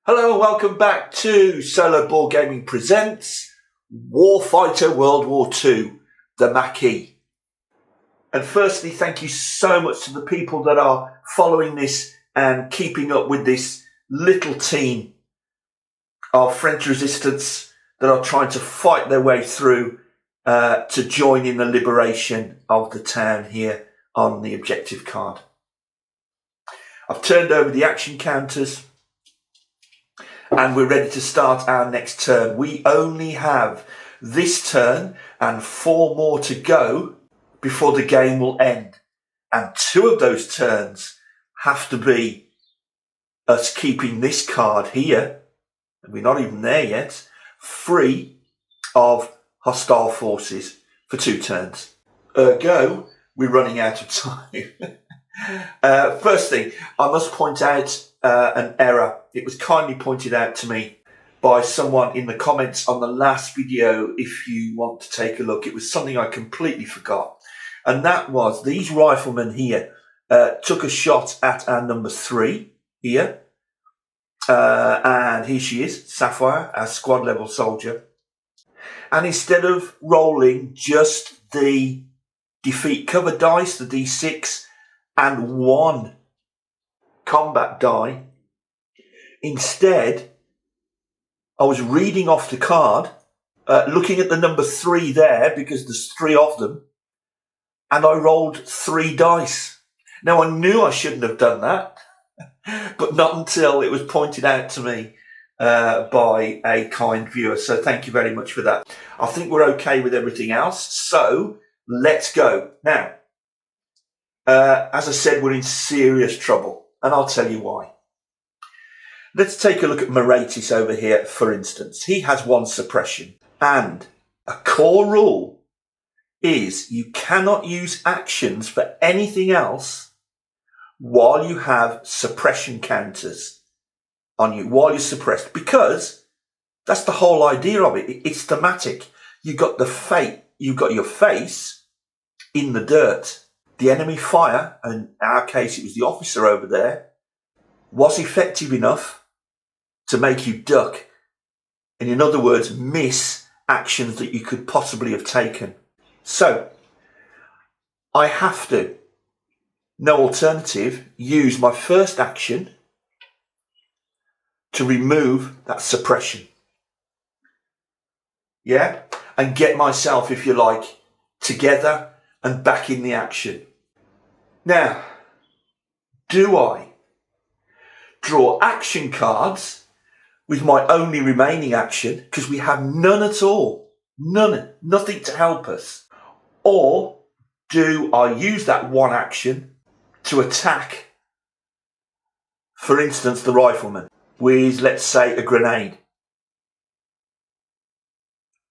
Hello and welcome back to Solo Board Gaming Presents Warfighter WW2, the Maquis. And firstly, thank you so much to the people that are following this and keeping up with this little team of French resistance that are trying to fight their way through to join in the liberation of the town here on the objective card. I've turned over the action counters and we're ready to start our next turn. We only have this turn and 4 more to go before the game will end. And 2 of those turns have to be us keeping this card here, and we're not even there yet, free of hostile forces for 2 turns. Ergo, we're running out of time. First thing, I must point out an error. It was kindly pointed out to me by someone in the comments on the last video. If you want to take a look, it was something I completely forgot. And that was these riflemen here took a shot at our number 3 here. And here she is, Sapphire, our squad level soldier. And instead of rolling just the defeat cover dice, the D6, and 1 combat die, instead I was reading off the card, looking at the number 3 there because there's 3 of them, and I rolled 3 dice. Now I knew I shouldn't have done that, but not until it was pointed out to me by a kind viewer. So thank you very much for that. I think we're okay with everything else, so let's go. Now, as I said, we're in serious trouble, and I'll tell you why. Let's take a look at Maquis over here, for instance. He has 1 suppression, and a core rule is you cannot use actions for anything else while you have suppression counters on you, while you're suppressed, because that's the whole idea of it. It's thematic. You've got your face in the dirt. The enemy fire, and in our case it was the officer over there, was effective enough to make you duck, and in other words, miss actions that you could possibly have taken. So, I have to, no alternative, use my first action to remove that suppression. Yeah? And get myself, if you like, together and back in the action. Now, do I draw action cards with my only remaining action, because we have none at all, nothing to help us? Or do I use that 1 action to attack, for instance, the rifleman with, let's say, a grenade?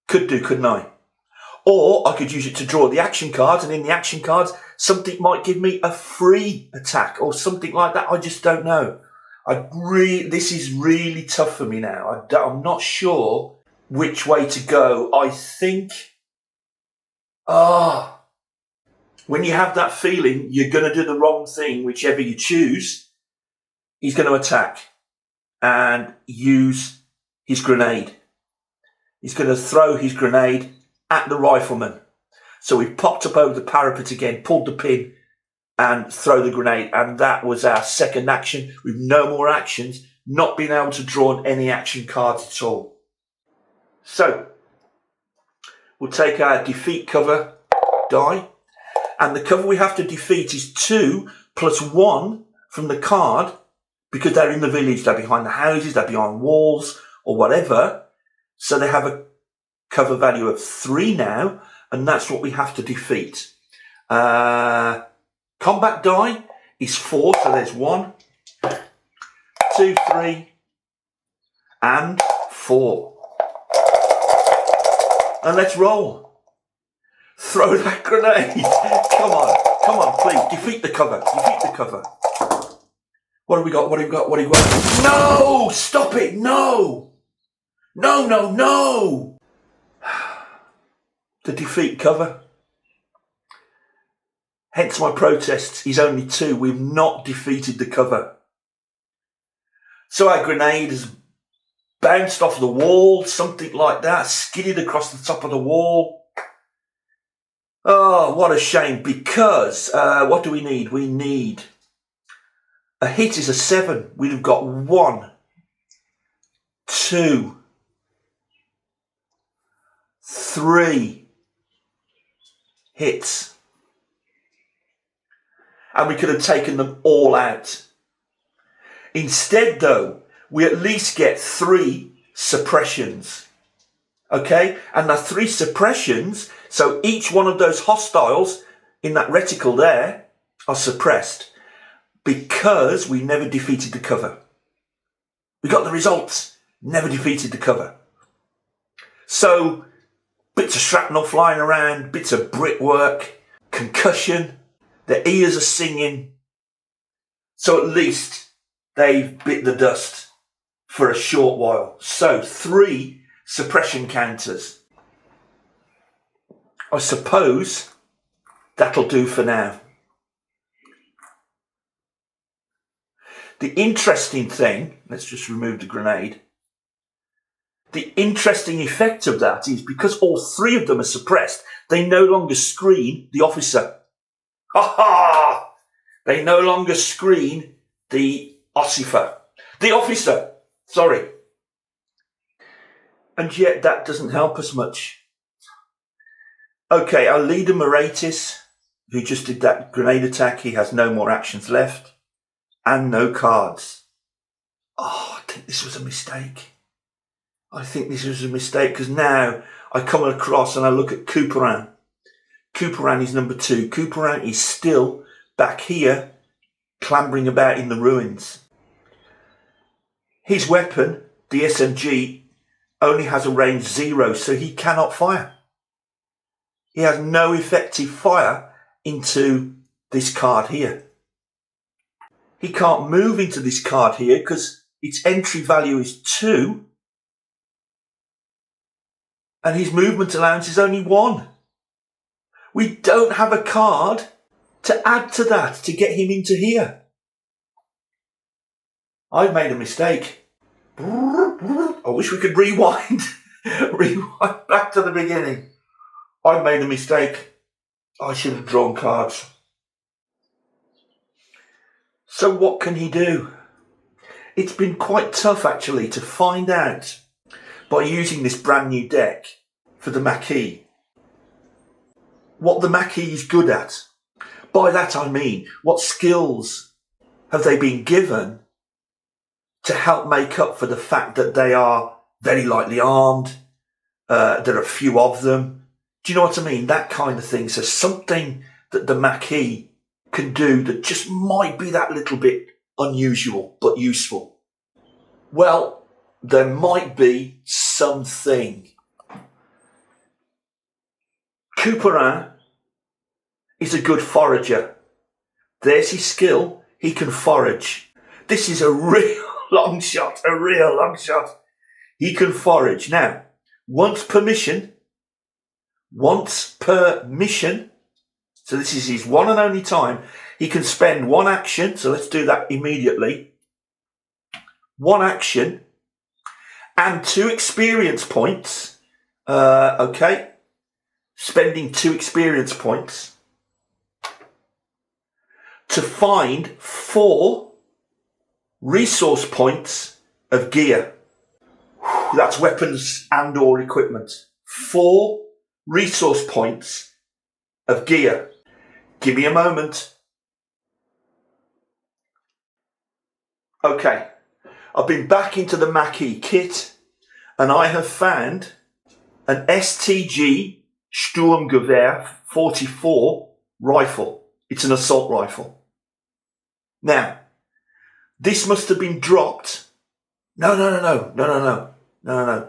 Could do, couldn't I? Or I could use it to draw the action cards, and in the action cards, something might give me a free attack or something like that. I just don't know. This is really tough for me now. I'm not sure which way to go. I think, when you have that feeling you're going to do the wrong thing, whichever you choose, he's going to attack and use his grenade. He's going to throw his grenade at the rifleman. So we popped up over the parapet again, pulled the pin, and throw the grenade. And that was our second action. With no more actions, not being able to draw any action cards at all. So we'll take our defeat cover die. And the cover we have to defeat is 2 plus 1 from the card, because they're in the village, they're behind the houses, they're behind walls or whatever. So they have a cover value of 3 now, and that's what we have to defeat. Combat die is 4, so there's 1, 2, 3, and 4. And let's roll. Throw that grenade. Come on, please. Defeat the cover. What have we got? No! Stop it! No! No! The defeat cover. Hence my protest is only 2. We've not defeated the cover. So our grenade has bounced off the wall, something like that, skidded across the top of the wall. Oh, what a shame, because what do we need? We need a hit is a 7. We'd have got 1, 2, 3 hits. And we could have taken them all out. Instead, though, we at least get 3 suppressions. Okay? And the 3 suppressions, so each one of those hostiles in that reticle there are suppressed because we never defeated the cover. We got the results, never defeated the cover. So, bits of shrapnel flying around, bits of brickwork, concussion, their ears are singing. So at least they've bit the dust for a short while. So 3 suppression counters. I suppose that'll do for now. The interesting thing, let's just remove the grenade. The interesting effect of that is because all 3 of them are suppressed, they no longer screen the officer. Ha ha! They no longer screen the ossifer. The officer, sorry. And yet that doesn't help us much. Okay, our leader Maquis, who just did that grenade attack, he has no more actions left. And no cards. Oh, I think this was a mistake. I think this was a mistake because now I come across and I look at Couperin. Couperin is number 2. Couperin is still back here clambering about in the ruins. His weapon, the SMG, only has a range 0, so he cannot fire. He has no effective fire into this card here. He can't move into this card here because its entry value is 2 and his movement allowance is only 1. We don't have a card to add to that to get him into here. I've made a mistake. I wish we could rewind. Rewind back to the beginning. I've made a mistake. I should have drawn cards. So what can he do? It's been quite tough actually to find out by using this brand new deck for the Maquis what the Maquis is good at. By that I mean, what skills have they been given to help make up for the fact that they are very lightly armed, there are few of them. Do you know what I mean? That kind of thing. So something that the Maquis can do that just might be that little bit unusual but useful. Well, there might be something. Couperin is a good forager. There's his skill. He can forage. This is a real long shot, a real long shot. He can forage. Now, once per mission, so this is his one and only time, he can spend 1 action, so let's do that immediately. 1 action and 2 experience points. Okay, spending 2 experience points to find 4 resource points of gear. That's weapons and or equipment. 4 resource points of gear. Give me a moment. Okay, I've been back into the Maquis kit and I have found an STG Sturmgewehr 44 rifle. It's an assault rifle. Now, this must have been dropped. No.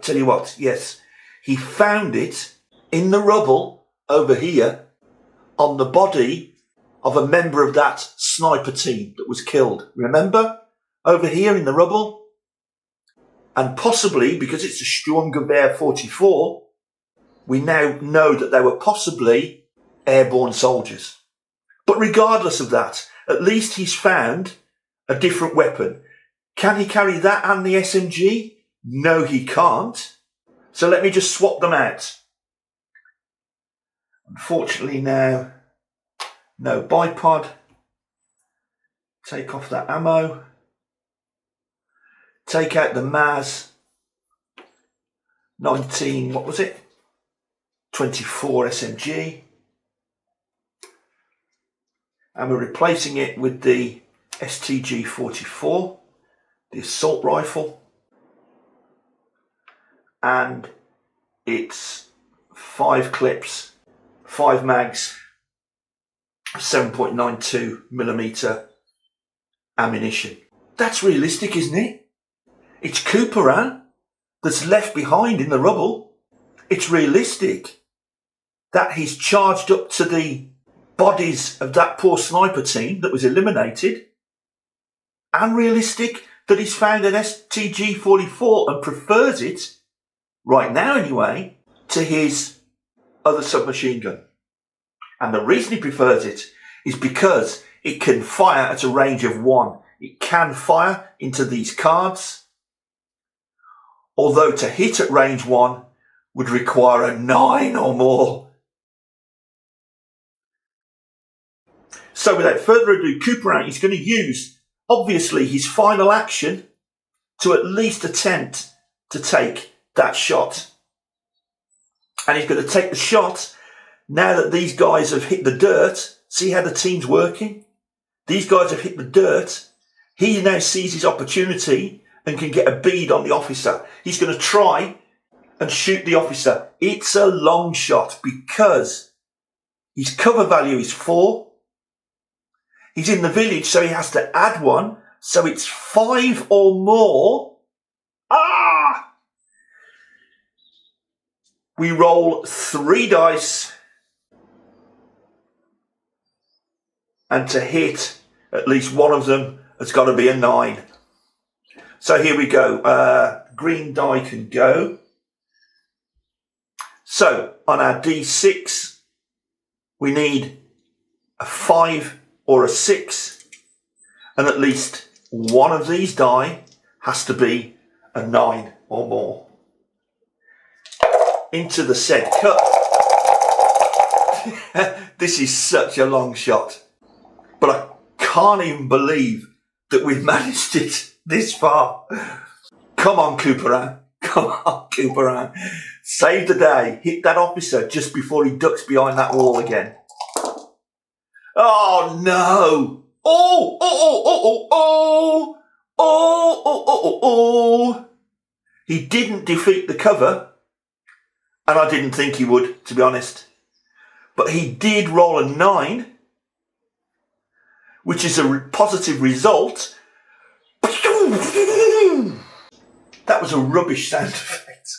Tell you what, yes. He found it in the rubble over here on the body of a member of that sniper team that was killed. Remember? Over here in the rubble. And possibly, because it's a Sturmgewehr 44, we now know that they were possibly airborne soldiers. But regardless of that, at least he's found a different weapon. Can he carry that and the SMG? No, he can't. So let me just swap them out. Unfortunately now, no bipod. Take off that ammo. Take out the Maz 19, what was it? 24 SMG. And we're replacing it with the STG 44, the assault rifle. And it's 5 clips, 5 mags, 7.92mm ammunition. That's realistic, isn't it? It's Cooperan that's left behind in the rubble. It's realistic that he's charged up to the bodies of that poor sniper team that was eliminated. And realistic that he's found an STG-44 and prefers it, right now anyway, to his other submachine gun. And the reason he prefers it is because it can fire at a range of 1. It can fire into these cards, although to hit at range 1 would require a 9 or more. So without further ado, Cooperan is going to use, obviously, his final action to at least attempt to take that shot. And he's going to take the shot now that these guys have hit the dirt. See how the team's working? These guys have hit the dirt. He now sees his opportunity and can get a bead on the officer. He's going to try and shoot the officer. It's a long shot because his cover value is 4. He's in the village, so he has to add 1. So it's 5 or more. Ah! We roll 3 dice. And to hit at least one of them, it's got to be a 9. So here we go. Green die can go. So on our D6, we need a 5 or a 6. And at least one of these die has to be a 9 or more. Into the said cup. This is such a long shot. But I can't even believe that we've managed it this far. Come on, Cooperan. Come on, Cooperan. Save the day. Hit that officer just before he ducks behind that wall again. Oh, no. Oh, oh, oh, oh, oh, oh, oh, oh, oh, oh. He didn't defeat the cover. And I didn't think he would, to be honest. But he did roll a 9. Which is a positive result. That was a rubbish sound effect.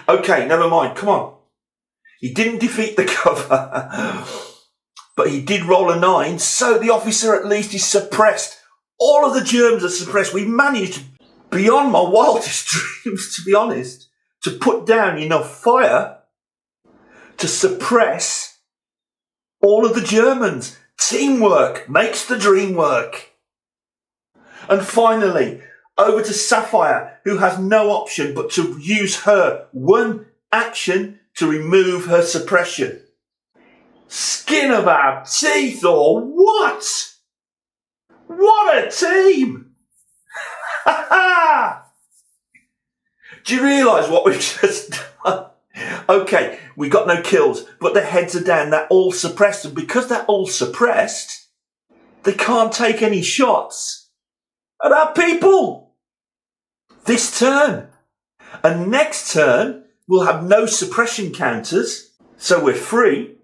Okay, never mind. Come on. He didn't defeat the cover. But he did roll a 9. So the officer at least is suppressed. All of the Germans are suppressed. We managed, beyond my wildest dreams, to be honest, to put down enough fire to suppress all of the Germans. Teamwork makes the dream work. And finally, over to Sapphire, who has no option but to use her one action to remove her suppression. Skin of our teeth, or what? What a team! Ha ha! Do you realise what we've just done? Okay, we got no kills, but their heads are down. They're all suppressed. And because they're all suppressed, they can't take any shots at our people this turn. And next turn, we'll have no suppression counters, so we're free.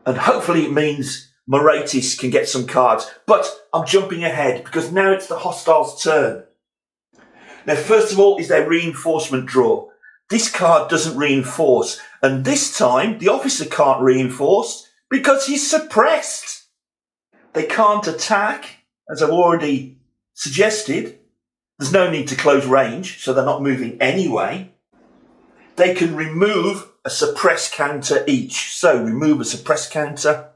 And hopefully it means Maquis can get some cards. But I'm jumping ahead because now it's the hostiles' turn. Now, first of all, is their reinforcement draw. This card doesn't reinforce, and this time the officer can't reinforce because he's suppressed. They can't attack, as I've already suggested. There's no need to close range, so they're not moving anyway. They can remove a suppress counter each. So remove a suppress counter.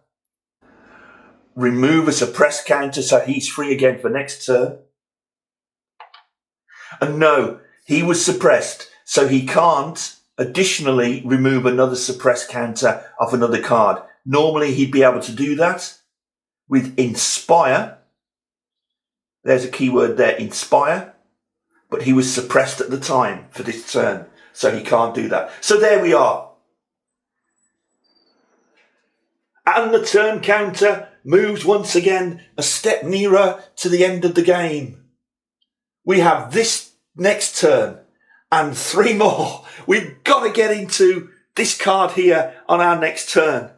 remove a suppress counter so he's free again for next turn. And no, he was suppressed, so he can't additionally remove another suppress counter off another card. Normally he'd be able to do that with Inspire. There's a keyword there, Inspire. But he was suppressed at the time for this turn, so he can't do that. So there we are. And the turn counter moves once again a step nearer to the end of the game. We have this next turn and 3 more. We've got to get into this card here on our next turn.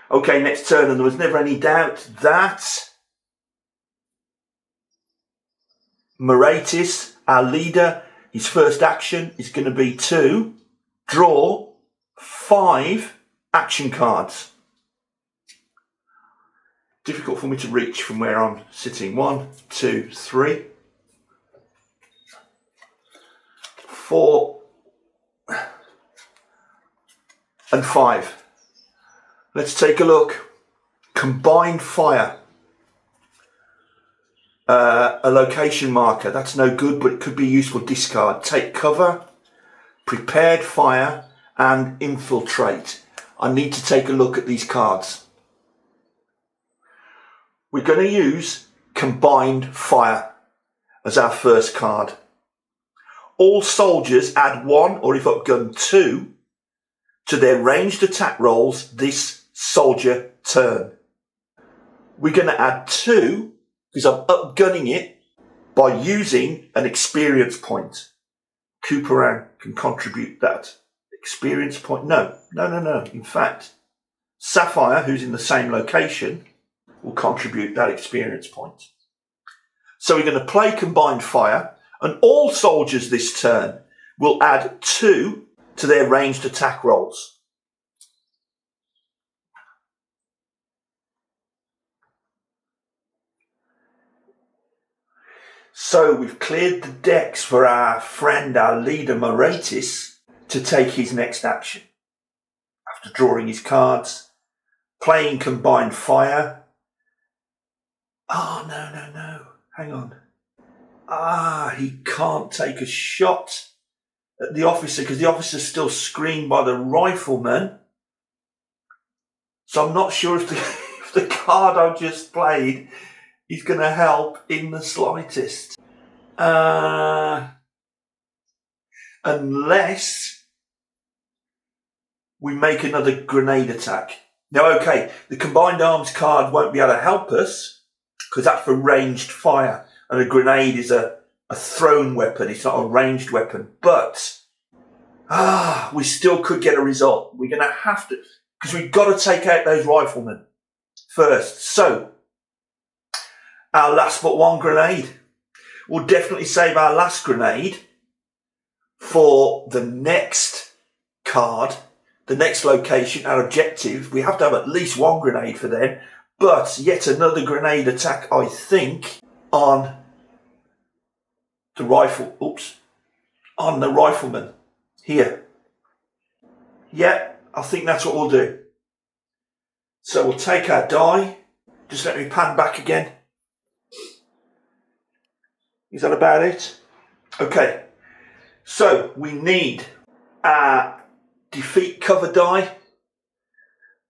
Okay, next turn, and there was never any doubt that Maquis, our leader, his first action is going to be to draw 5 action cards. Difficult for me to reach from where I'm sitting. 1, 2, 3, 4, and 5. Let's take a look. Combined Fire. A location marker. That's no good, but it could be useful. Discard. Take Cover, Prepared Fire, and Infiltrate. I need to take a look at these cards. We're going to use Combined Fire as our first card. All soldiers add 1, or if outgunned 2, to their ranged attack rolls this soldier turn. We're going to add 2 because I'm outgunning it by using an experience point. Couperin can contribute that. Experience point? No. In fact, Sapphire, who's in the same location, will contribute that experience point. So we're going to play Combined Fire, and all soldiers this turn will add 2 to their ranged attack rolls. So we've cleared the decks for our friend, our leader Maquis, to take his next action. After drawing his cards, playing Combined Fire. Oh, no. Hang on. He can't take a shot at the officer because the officer's still screened by the rifleman. So I'm not sure if the card I've just played is going to help in the slightest. Unless we make another grenade attack. Now, okay, the Combined Arms card won't be able to help us because that's for ranged fire. And a grenade is a thrown weapon. It's not a ranged weapon. But, we still could get a result. We're going to have to, because we've got to take out those riflemen first. So, our last but one grenade. We'll definitely save our last grenade for the next card, the next location, our objective. We have to have at least one grenade for them. But yet another grenade attack, I think, on the on the rifleman here. Yeah, I think that's what we'll do. So we'll take our die. Just let me pan back again. Is that about it? Okay. So we need our defeat cover die.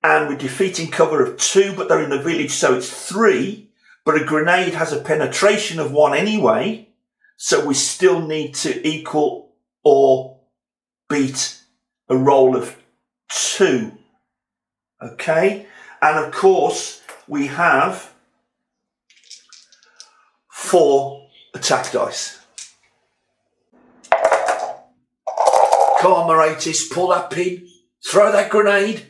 And we're defeating cover of 2, but they're in the village, so it's 3. But a grenade has a penetration of 1 anyway. So we still need to equal or beat a roll of 2. Okay? And of course, we have 4 attack dice. Come on, Maquis, pull that pin. Throw that grenade.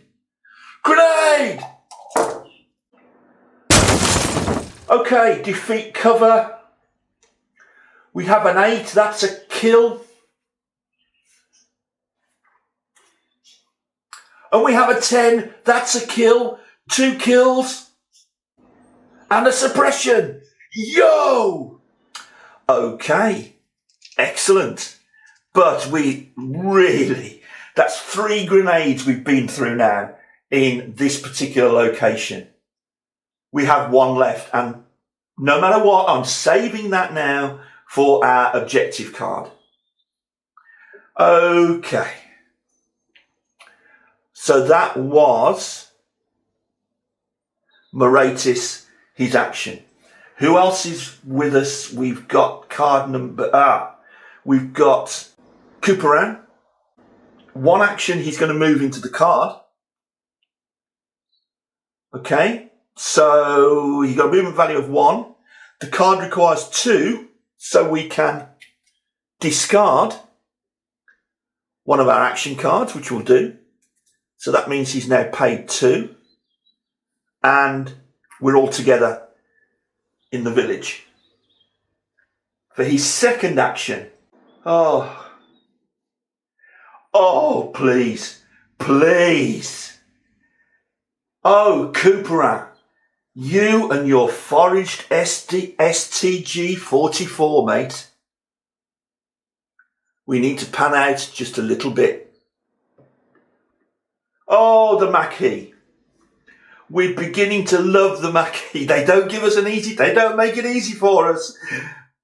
Grenade! Okay, defeat cover. We have an 8, that's a kill. And we have a 10, that's a kill. 2 kills. And a suppression. Yo! Okay, excellent. But we really That's 3 grenades we've been through now in this particular location. We have 1 left, and no matter what, I'm saving that now for our objective card. Okay. So that was Maquis, his action. Who else is with us? We've got card number... we've got Couperin. 1 action, he's going to move into the card. Okay. So you've got a movement value of 1. The card requires 2, so we can discard one of our action cards, which we'll do. So that means he's now paid 2. And we're all together in the village. For his second action. Oh, please. Please. Oh, Couperin. You and your foraged STG-44, mate. We need to pan out just a little bit. Oh, the Maquis. We're beginning to love the Maquis. They don't give us they don't make it easy for us.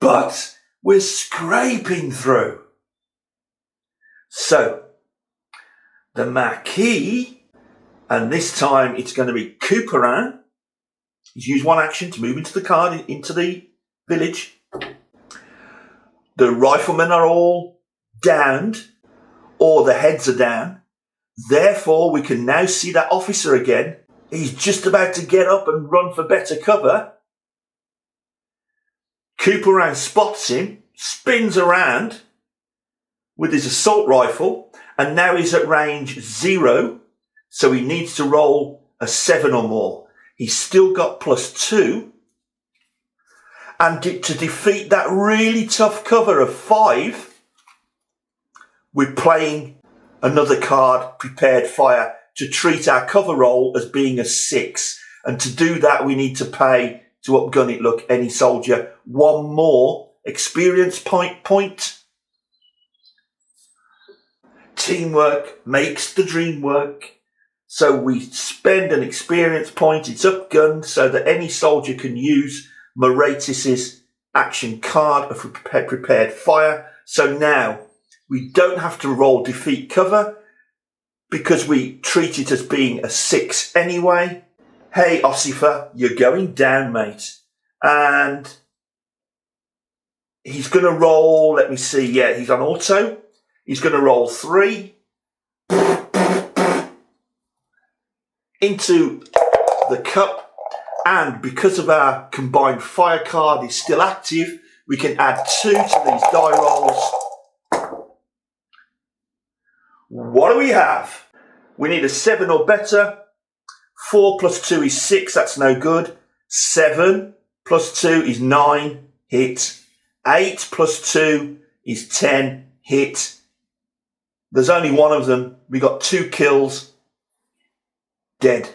But we're scraping through. So, the Maquis, and this time it's going to be Couperin. He's used 1 action to move into the card, into the village. The riflemen are all downed, or the heads are down. Therefore, we can now see that officer again. He's just about to get up and run for better cover. Couperin spots him, spins around with his assault rifle, and now he's at range 0, so he needs to roll a 7 or more. He's still got +2. And to defeat that really tough cover of 5, we're playing another card, Prepared Fire, to treat our cover roll as being a 6. And to do that, we need to pay, to upgun it, look, any soldier, 1 more experience point. Teamwork makes the dream work. So we spend an experience point, it's upgunned, so that any soldier can use Maquis' action card of Prepared Fire. So now we don't have to roll defeat cover because we treat it as being a 6 anyway. Hey, Ossifer, you're going down, mate. And he's going to roll, let me see, yeah, he's on auto. He's going to roll 3. Into the cup, and because of our combined fire card is still active, we can add 2 to these die rolls. What do we have? We need a 7 or better. 4 + 2 is 6, that's no good. 7 + 2 is 9, hit. 8 + 2 is 10, hit. There's only 1 of them. We got 2 kills. Dead.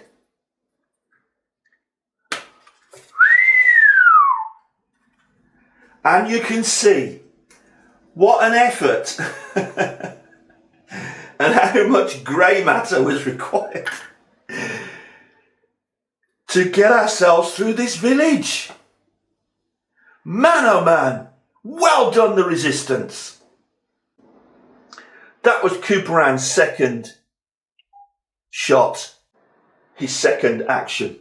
And you can see what an effort and how much grey matter was required to get ourselves through this village. Man, oh man, well done, the resistance. That was Couperin's second shot. His second action.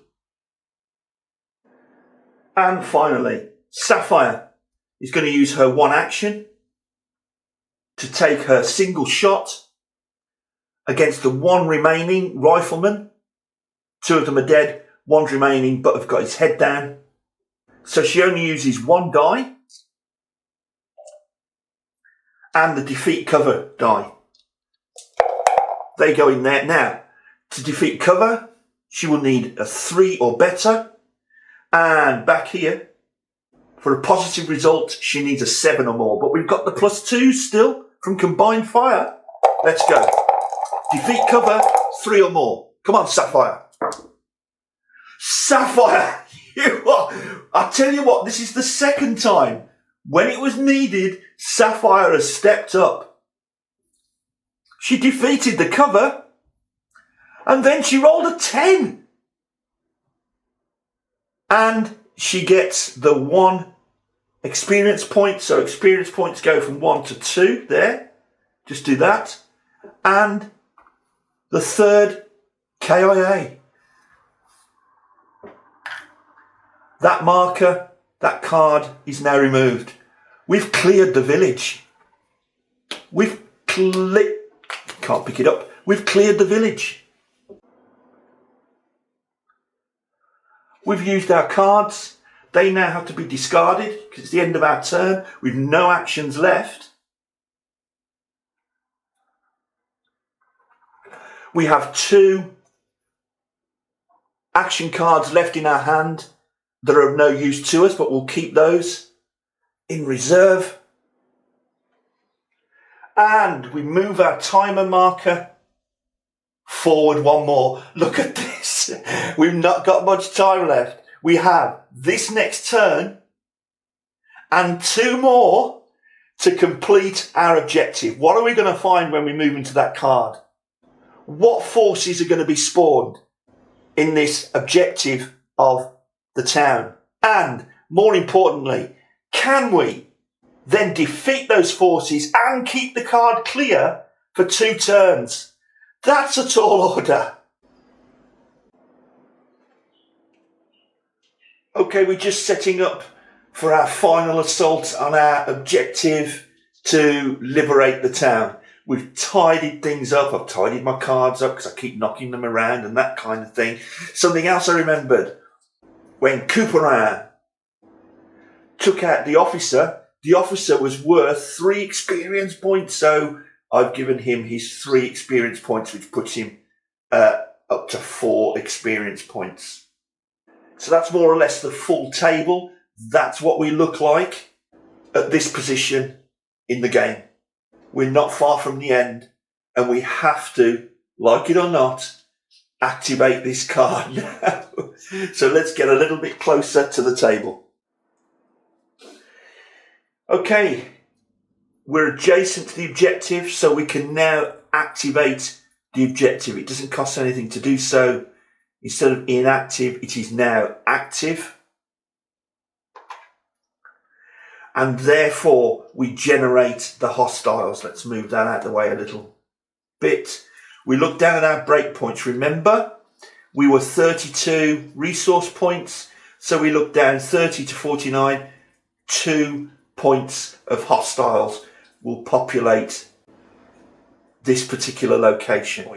And finally, Sapphire is going to use her 1 action to take her single shot against the 1 remaining rifleman. 2 of them are dead, 1's remaining but have got his head down. So she only uses 1 die and the defeat cover die. They go in there. Now, to defeat cover, she will need a 3 or better. And back here, for a positive result, she needs a 7 or more. But we've got the +2 still from combined fire. Let's go. Defeat cover, 3 or more. Come on, Sapphire. Sapphire, you are... I tell you what, this is the second time. When it was needed, Sapphire has stepped up. She defeated the cover, and then she rolled a 10. And she gets the 1 experience point. So experience points go from 1 to 2 there. Just do that. And the 3rd KIA. That marker, that card is now removed. We've cleared the village. Can't pick it up. We've cleared the village. We've used our cards. They now have to be discarded because it's the end of our turn. We've no actions left. We have 2 action cards left in our hand that are of no use to us, but we'll keep those in reserve. And we move our timer marker forward 1 more. Look at this. We've not got much time left. We have this next turn and 2 more to complete our objective. What are we going to find when we move into that card? What forces are going to be spawned in this objective of the town? And more importantly, can we then defeat those forces and keep the card clear for 2 turns? That's a tall order. Okay, we're just setting up for our final assault on our objective to liberate the town. We've tidied things up. I've tidied my cards up because I keep knocking them around and that kind of thing. Something else I remembered. When Couperin took out the officer was worth 3 experience points. So I've given him his 3 experience points, which puts him up to 4 experience points. So that's more or less the full table. That's what we look like at this position in the game. We're not far from the end, and we have to, like it or not, activate this card now. So let's get a little bit closer to the table. Okay, we're adjacent to the objective, so we can now activate the objective. It doesn't cost anything to do so. Instead of inactive, it is now active. And therefore, we generate the hostiles. Let's move that out of the way a little bit. We look down at our breakpoints. Remember, we were 32 resource points. So we look down 30 to 49, 2 points of hostiles will populate this particular location.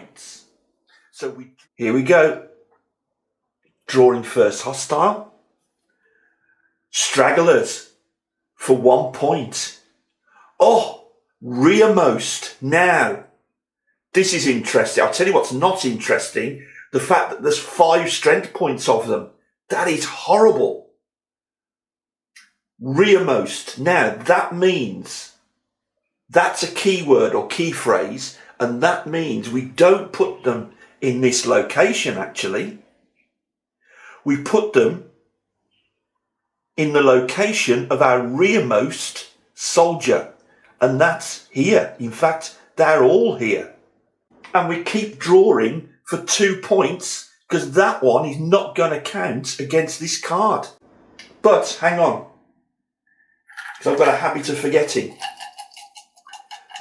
So here we go. Drawing first hostile. Stragglers for 1 point. Oh, rearmost. Now, this is interesting. I'll tell you what's not interesting. The fact that there's 5 strength points of them. That is horrible. Rearmost. Now, that means that's a keyword or key phrase, and that means we don't put them in this location, actually. We put them in the location of our rearmost soldier, and that's here. In fact, they're all here. And we keep drawing for 2 points because that one is not going to count against this card. But hang on, because I've got a habit of forgetting.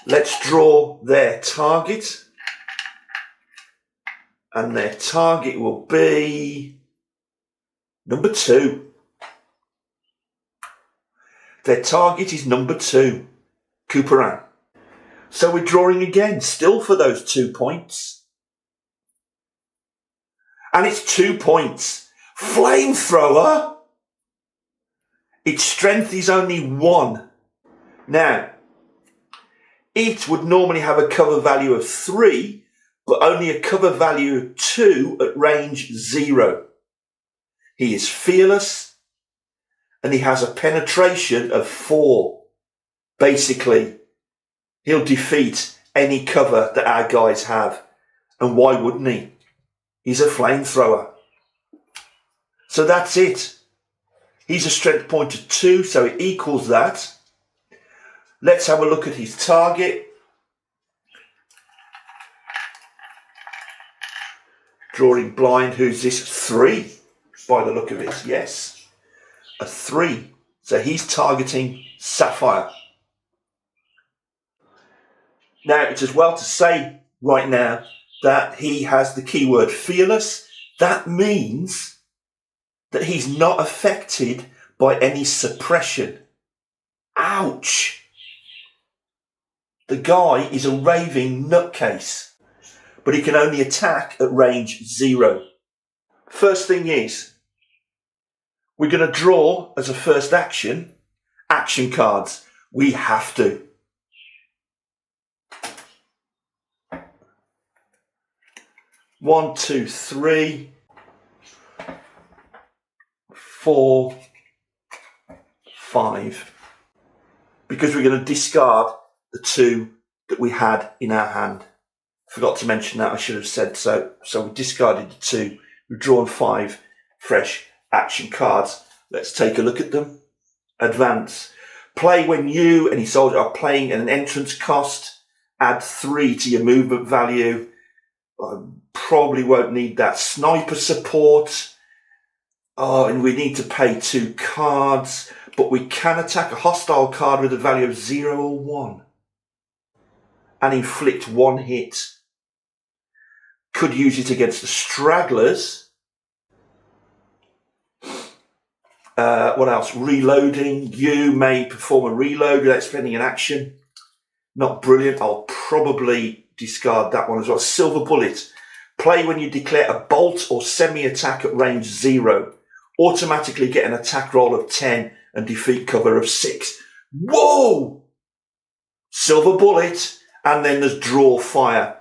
Let's draw their target, and their target will be number 2. Their target is number 2, Couperin. So we're drawing again, still for those 2 points. And it's 2 points. Flamethrower? Its strength is only 1. Now, it would normally have a cover value of 3, but only a cover value of 2 at range 0. He is fearless, and he has a penetration of 4. Basically, he'll defeat any cover that our guys have. And why wouldn't he? He's a flamethrower. So that's it. He's a strength point of 2, so it equals that. Let's have a look at his target. Drawing blind, who's this? 3, by the look of it. Yes, a 3. So he's targeting Sapphire. Now, it's as well to say right now that he has the keyword fearless. That means that he's not affected by any suppression. Ouch! The guy is a raving nutcase, but he can only attack at range 0. First thing is, we're going to draw as a first action cards. We have to. One, 2, 3, 4, 5. Because we're going to discard the 2 that we had in our hand. Forgot to mention that, I should have said so. So we discarded the 2. We've drawn 5 fresh action cards. Let's take a look at them. Advance. Play when you, any soldier, are playing at an entrance cost. Add 3 to your movement value. Probably won't need that. Sniper support. Oh, and we need to pay 2 cards. But we can attack a hostile card with a value of 0 or 1. And inflict 1 hit. Could use it against the stragglers. What else? Reloading. You may perform a reload without spending an action. Not brilliant. I'll probably discard that one as well. Silver bullet. Play when you declare a bolt or semi-attack at range 0. Automatically get an attack roll of 10 and defeat cover of 6. Whoa! Silver bullet. And then there's draw fire.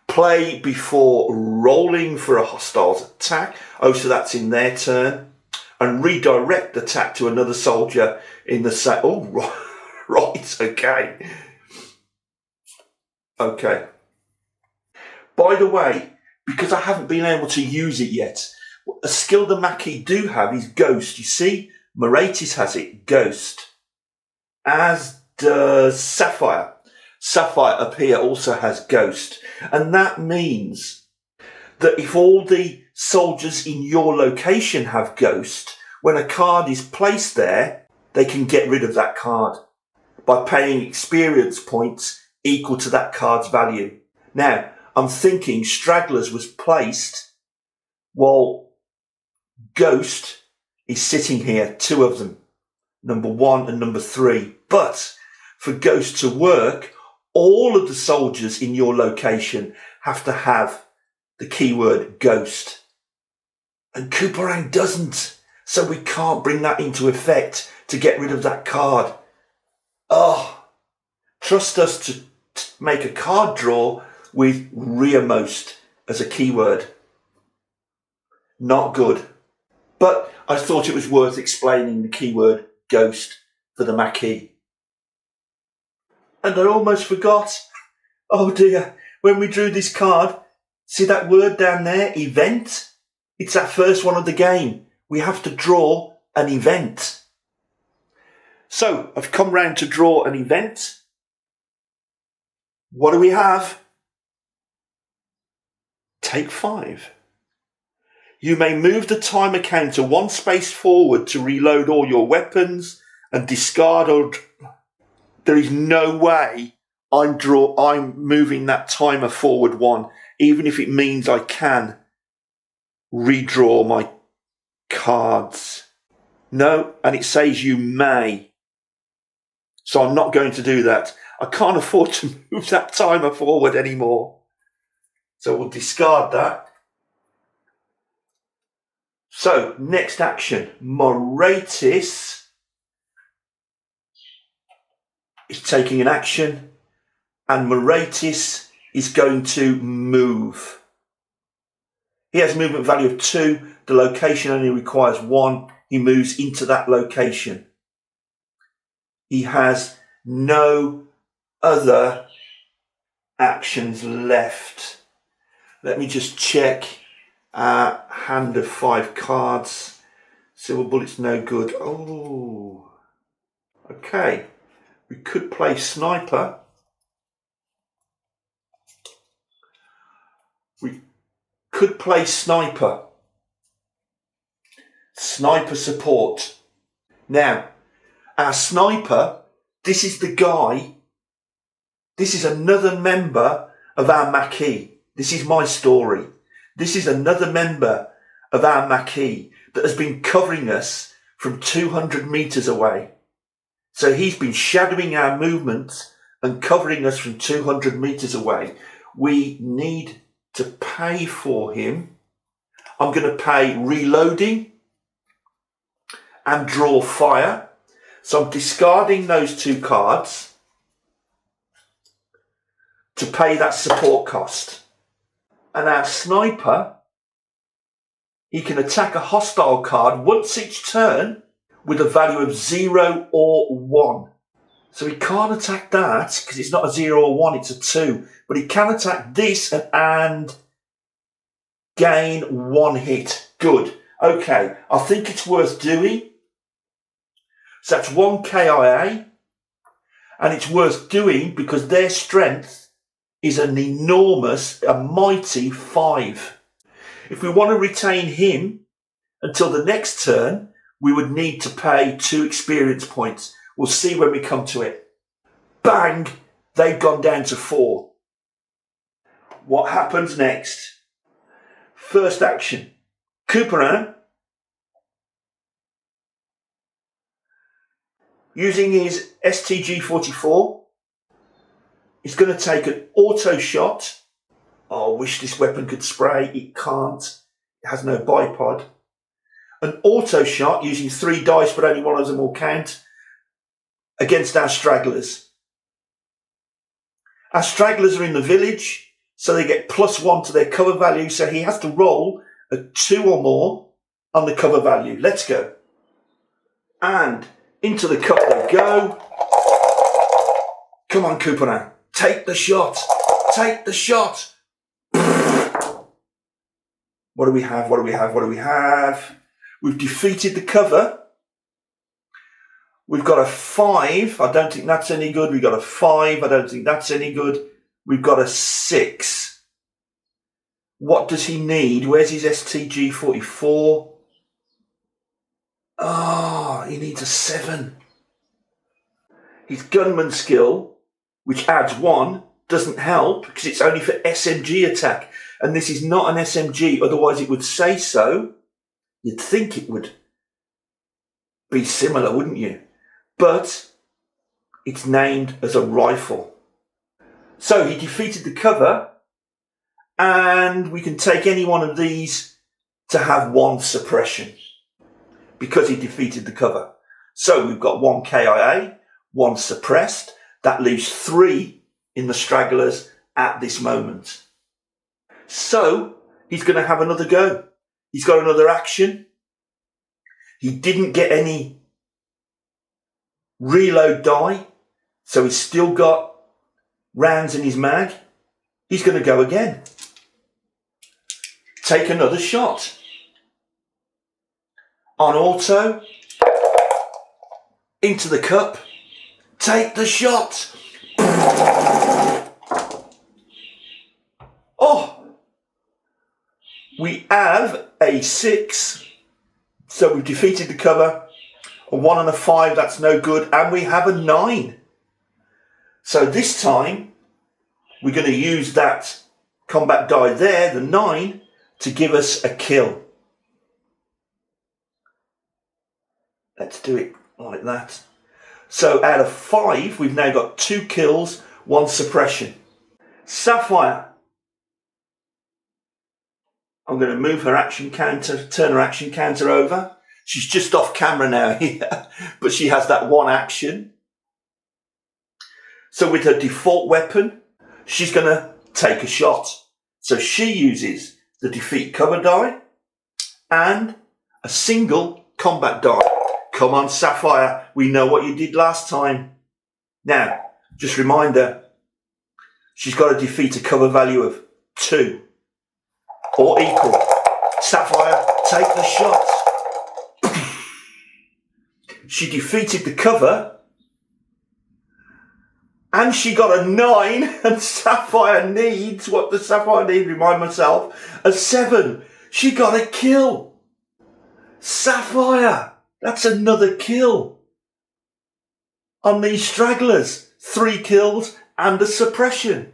Play before rolling for a hostile's attack. Oh, so that's in their turn. And redirect the attack to another soldier in the same. Oh, right, okay. Okay. By the way, because I haven't been able to use it yet, a skill the Maquis do have is Ghost. You see, Maquis has it, Ghost. As does Sapphire. Sapphire up here also has Ghost. And that means that if all the soldiers in your location have Ghost, when a card is placed there, they can get rid of that card by paying experience points equal to that card's value. Now, I'm thinking Stragglers was placed while Ghost is sitting here, 2 of them, number 1 and number 3. But for Ghost to work, all of the soldiers in your location have to have the keyword Ghost. And Couperin doesn't. So we can't bring that into effect to get rid of that card. Oh, trust us to make a card draw with rearmost as a keyword. Not good. But I thought it was worth explaining the keyword Ghost for the Maquis. And I almost forgot. Oh dear, when we drew this card, see that word down there, event? It's that first one of the game. We have to draw an event. So, I've come round to draw an event. What do we have? Take 5. You may move the timer counter 1 space forward to reload all your weapons and discard or... There is no way I'm moving that timer forward 1, even if it means I can redraw my cards. No, and it says you may. So I'm not going to do that. I can't afford to move that timer forward anymore. So we'll discard that. So, next action. Maquis is taking an action, and Maquis is going to move. He has a movement value of 2. The location only requires 1. He moves into that location. He has no other actions left. Let me just check. Hand of 5 cards. Silver bullet's no good. Oh, okay. We could play sniper. We could play sniper. Sniper support. Now, our sniper, this is the guy, this is another member of our Maquis. This is my story. This is another member of our Maquis that has been covering us from 200 meters away. So he's been shadowing our movements and covering us from 200 meters away. We need to pay for him. I'm going to pay reloading and draw fire. So I'm discarding those two cards to pay that support cost. And our sniper, he can attack a hostile card once each turn with a value of 0 or 1. So he can't attack that because it's not a 0 or 1, it's a 2. But he can attack this and gain 1 hit. Good. Okay, I think it's worth doing. So that's 1 KIA. And it's worth doing because their strength is an enormous, a mighty 5. If we want to retain him until the next turn, we would need to pay 2 experience points. We'll see when we come to it. Bang! They've gone down to 4. What happens next? First action. Couperin, using his STG-44, is going to take an auto shot. Oh, I wish this weapon could spray. It can't. It has no bipod. An auto shot using 3 dice, but only one of them will count, against our stragglers. Our stragglers are in the village, so they get +1 to their cover value, so he has to roll a 2 or more on the cover value. Let's go. And into the cup they go. Come on, Couperin. Take the shot. Take the shot. What do we have? What do we have? What do we have? We've defeated the cover. We've got a 5. I don't think that's any good. We've got a 5. I don't think that's any good. We've got a 6. What does he need? Where's his STG-44? Oh, he needs a 7. His gunman skill, which adds 1, doesn't help because it's only for SMG attack. And this is not an SMG, otherwise it would say so. You'd think it would be similar, wouldn't you? But it's named as a rifle. So he defeated the cover, and we can take any one of these to have 1 suppression because he defeated the cover. So we've got 1 KIA, 1 suppressed. That leaves 3 in the stragglers at this moment. So he's going to have another go. He's got another action. He didn't get any reload die, so he's still got rounds in his mag. He's going to go again. Take another shot. On auto. Into the cup. Take the shot. Oh! We have a 6. So we've defeated the cover. A 1 and a 5, that's no good. And we have a 9. So this time, we're going to use that combat die there, the 9, to give us a kill. Let's do it like that. So out of 5, we've now got 2 kills, 1 suppression. Sapphire. I'm going to move her action counter, turn her action counter over. She's just off camera now here, but she has that 1 action. So with her default weapon, she's going to take a shot. So she uses the defeat cover die and a single combat die. Come on, Sapphire, we know what you did last time. Now, just reminder, she's got to defeat a cover value of 2 or equal. Sapphire, take the shot. She defeated the cover And she got a 9, and Sapphire needs, what does Sapphire need, remind myself, a 7. She got a kill. Sapphire, that's another kill on these stragglers. 3 kills and a suppression.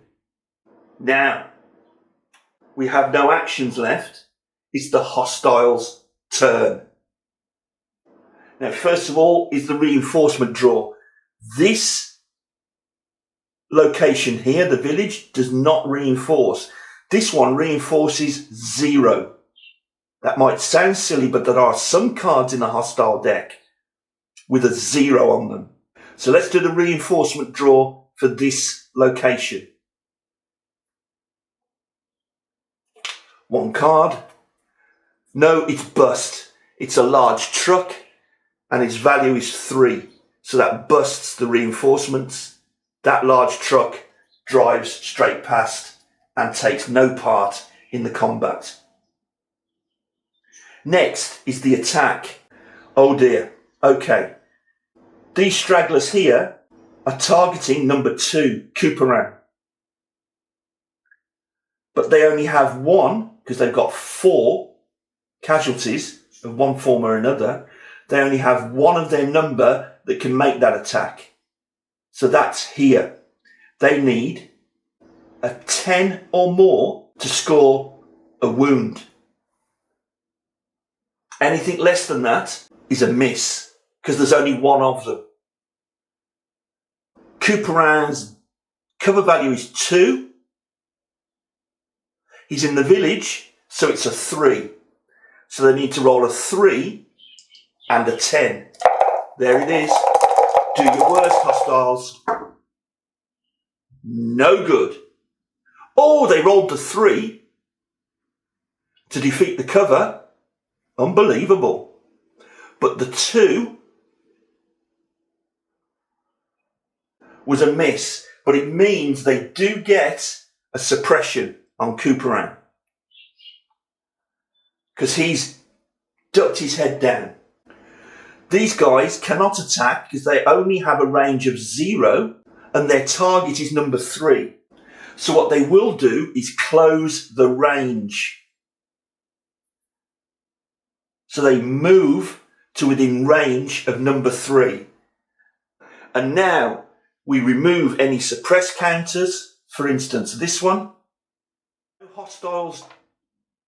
Now, we have no actions left. It's the hostiles' turn. Now, first of all is the reinforcement draw. This location here, the village, does not reinforce. This one reinforces 0. That might sound silly, but there are some cards in the hostile deck with a 0 on them. So let's do the reinforcement draw for this location. 1 card. No, it's bust. It's a large truck and its value is 3. So that busts the reinforcements. That large truck drives straight past and takes no part in the combat. Next is the attack. Oh dear. Okay. These stragglers here are targeting number 2, Couperin. But they only have 1, because they've got 4 casualties of one form or another. They only have 1 of their number that can make that attack. So that's here. They need a 10 or more to score a wound. Anything less than that is a miss, because there's only 1 of them. Couperin's cover value is 2. He's in the village, so it's a 3. So they need to roll a 3 and a 10. There it is. Do your worst, hostiles. No good. Oh, they rolled the 3 to defeat the cover. Unbelievable. But the 2 was a miss, but it means they do get a suppression on Couperin, because he's ducked his head down. These guys cannot attack because they only have a range of 0 and their target is number 3. So what they will do is close the range. So they move to within range of number 3. And now we remove any suppress counters, for instance this one. Hostiles.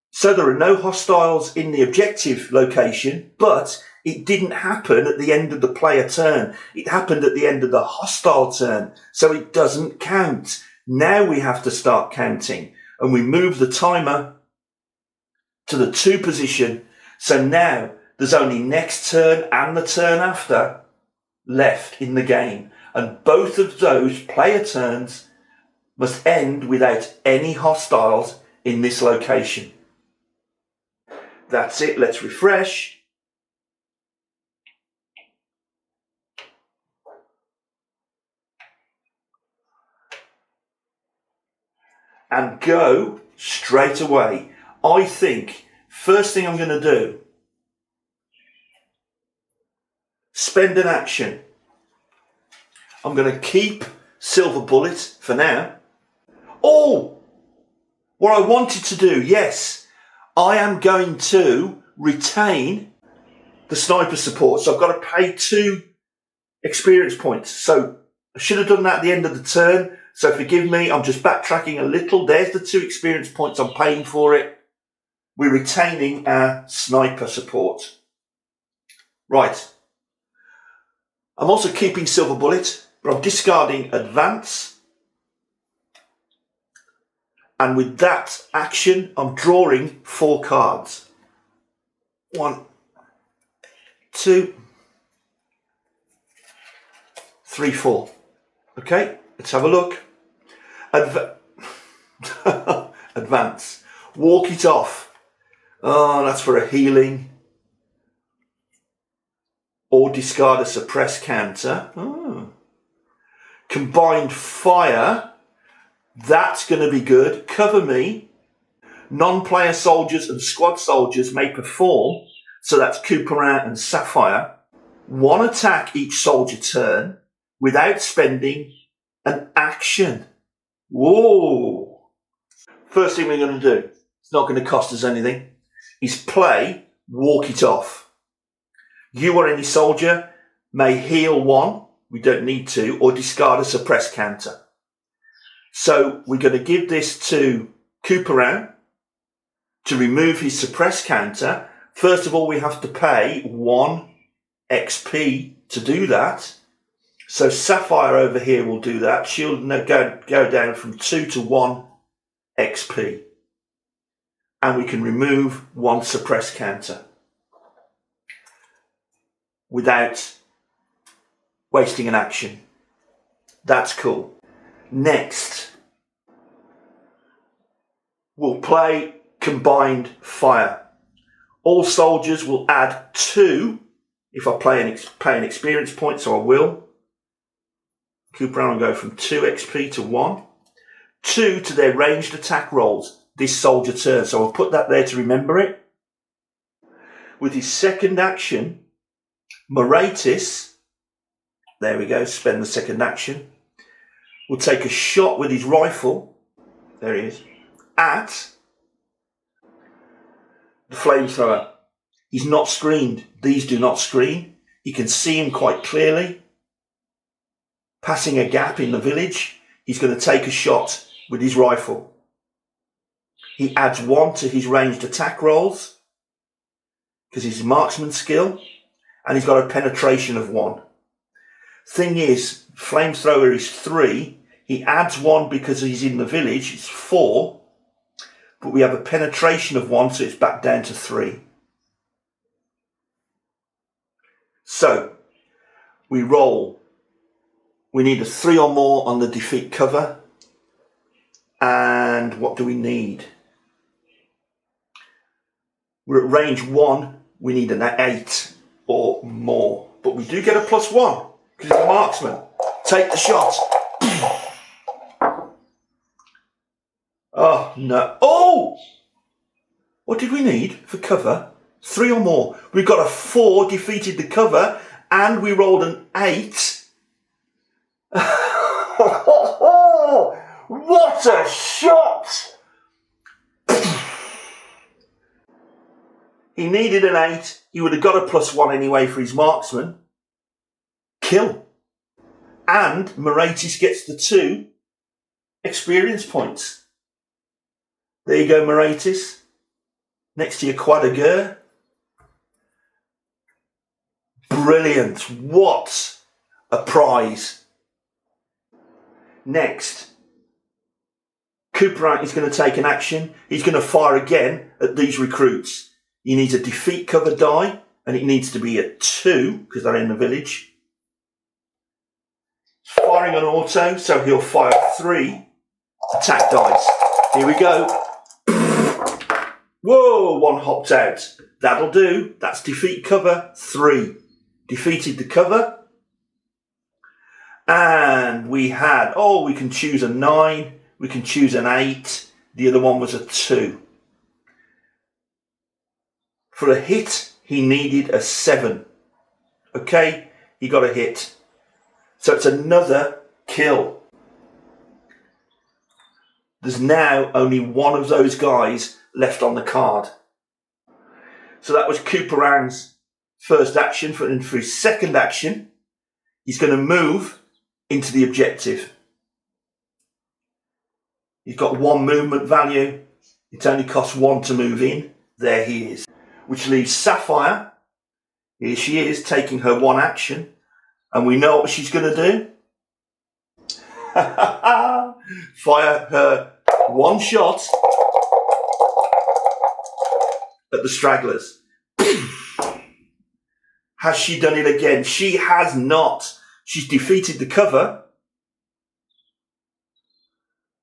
So there are no hostiles in the objective location, but it didn't happen at the end of the player turn. It happened at the end of the hostile turn, so it doesn't count. Now we have to start counting, and we move the timer to the 2 position. So now there's only next turn and the turn after left in the game, and both of those player turns must end without any hostiles in this location. That's it. Let's refresh. And go straight away. I think first thing I'm going to do, spend an action. I'm going to keep Silver Bullet for now. Oh, what I wanted to do, yes, I am going to retain the sniper support. So I've got to pay 2 experience points. So I should have done that at the end of the turn. So forgive me, I'm just backtracking a little. There's the 2 experience points, I'm paying for it. We're retaining our sniper support. Right. I'm also keeping Silver Bullet, but I'm discarding Advance. And with that action, I'm drawing 4 cards. 1, 2, 3, 4. Okay, let's have a look. Advance. Walk it off. Oh, that's for a healing. Or discard a suppress counter. Oh. Combined fire. That's going to be good. Cover me. Non-player soldiers and squad soldiers may perform. So that's Couperin and Sapphire. 1 attack each soldier turn without spending an action. Whoa! First thing we're going to do, it's not going to cost us anything, is play Walk It Off. You or any soldier may heal one, we don't need to, or discard a suppress counter. So we're going to give this to Couperin to remove his suppress counter. First of all, we have to pay 1 XP to do that. So Sapphire over here will do that. She'll go down from 2 to 1 XP. And we can remove 1 suppress counter without wasting an action. That's cool. Next, we'll play Combined Fire. All soldiers will add 2 if I pay an experience point, so I will. Couperin will go from 2 XP to 1. 2 to their ranged attack rolls this soldier turn, so I'll put that there to remember it. With his second action, Maquis, there we go, spend the second action, will take a shot with his rifle, there he is, at the flamethrower. He's not screened. These do not screen. You can see him quite clearly. Passing a gap in the village, he's going to take a shot with his rifle. He adds 1 to his ranged attack rolls because he's marksman skill, and he's got a penetration of 1. Thing is, flamethrower is 3. He adds 1 because he's in the village. It's 4. But we have a penetration of 1, so it's back down to 3. So, we roll. We need a 3 or more on the defeat cover. And what do we need? We're at range 1. We need an 8 or more. But we do get a +1 because he's a marksman. Take the shot. Oh, no. Oh! What did we need for cover? 3 or more. We've got a 4, defeated the cover, and we rolled an 8. What a shot! He needed an 8. He would have got a +1 anyway for his marksman. Kill. And Maquis gets the 2 experience points. There you go, Maquis. Next to your Quadaguer. Brilliant. What a prize. Next, Couperin is going to take an action. He's going to fire again at these recruits. He needs a defeat cover die, and it needs to be a 2 because they're in the village. Firing on auto, so he'll fire 3 attack dice. Here we go. Whoa, 1 hopped out. That'll do. That's defeat cover 3. Defeated the cover. And we had, we can choose a 9. We can choose an 8. The other one was a 2. For a hit, he needed a 7. Okay, he got a hit. So it's another kill. There's now only 1 of those guys left on the card. So that was Couperin's first action. For his second action, he's going to move into the objective. He's got 1 movement value. It only costs 1 to move in. There he is. Which leaves Sapphire. Here she is, taking her 1 action. And we know what she's going to do. Fire her 1 shot at the stragglers. Has she done it again? She has not. She's defeated the cover,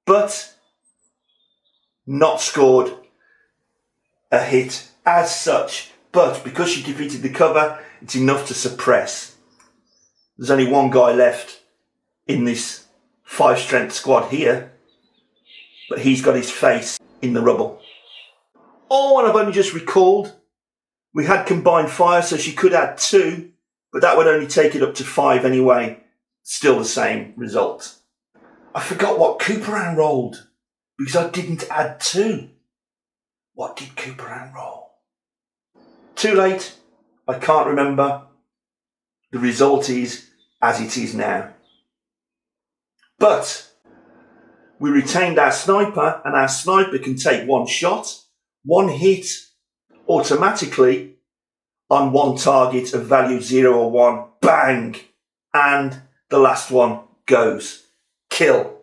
but not scored a hit as such. But because she defeated the cover, it's enough to suppress. There's only 1 guy left in this 5 strength squad here, but he's got his face in the rubble. Oh, and I've only just recalled, we had combined fire, so she could add 2, but that would only take it up to 5 anyway. Still the same result. I forgot what Cooperan rolled because I didn't add 2. What did Cooperan roll? Too late. I can't remember. The result is as it is now. But we retained our sniper, and our sniper can take 1 shot, 1 hit, automatically on 1 target of value 0 or 1. Bang! And the last one goes. Kill.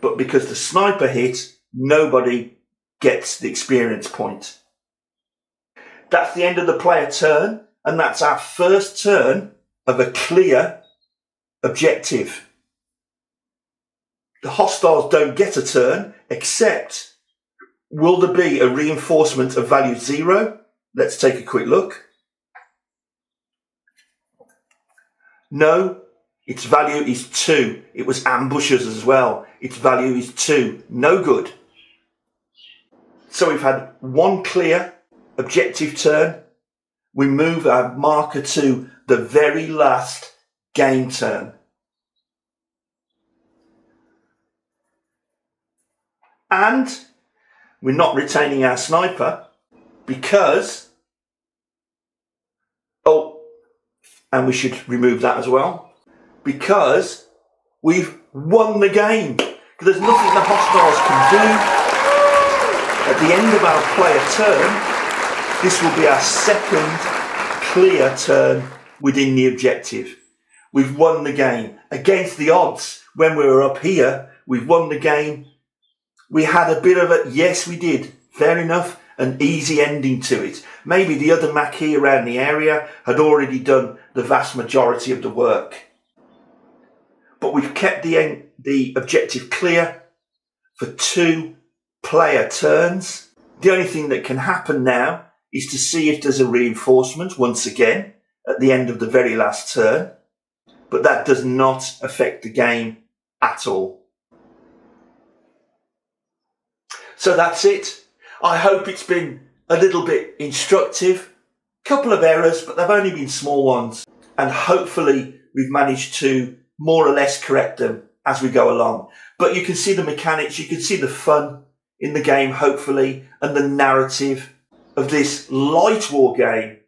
But because the sniper hit, nobody gets the experience point. That's the end of the player turn, and that's our first turn of a clear objective. The hostiles don't get a turn, except will there be a reinforcement of value 0? Let's take a quick look. No, its value is 2. It was ambushers as well. Its value is 2. No good. So we've had 1 clear objective turn. We move our marker to the very last game turn. And we're not retaining our sniper because, and we should remove that as well, because we've won the game. There's nothing the hostiles can do. At the end of our player turn, this will be our second clear turn within the objective. We've won the game. Against the odds, when we were up here, we've won the game. We had a bit of a, yes we did, fair enough, an easy ending to it. Maybe the other Maquis around the area had already done the vast majority of the work. But we've kept the objective clear for 2 player turns. The only thing that can happen now is to see if there's a reinforcement once again at the end of the very last turn. But that does not affect the game at all. So that's it. I hope it's been a little bit instructive. Couple of errors, but they've only been small ones. And hopefully we've managed to more or less correct them as we go along. But you can see the mechanics, you can see the fun in the game, hopefully, and the narrative of this light war game.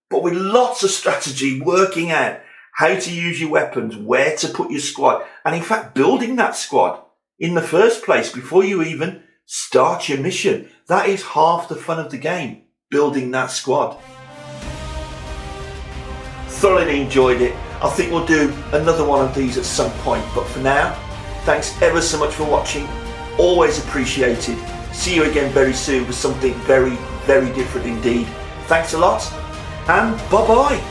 But with lots of strategy, working out how to use your weapons, where to put your squad, and in fact building that squad in the first place before you even start your mission. That is half the fun of the game, building that squad. Thoroughly enjoyed it. I think we'll do another one of these at some point, but for now, thanks ever so much for watching. Always appreciated. See you again very soon with something very, very different indeed. Thanks a lot, and bye-bye.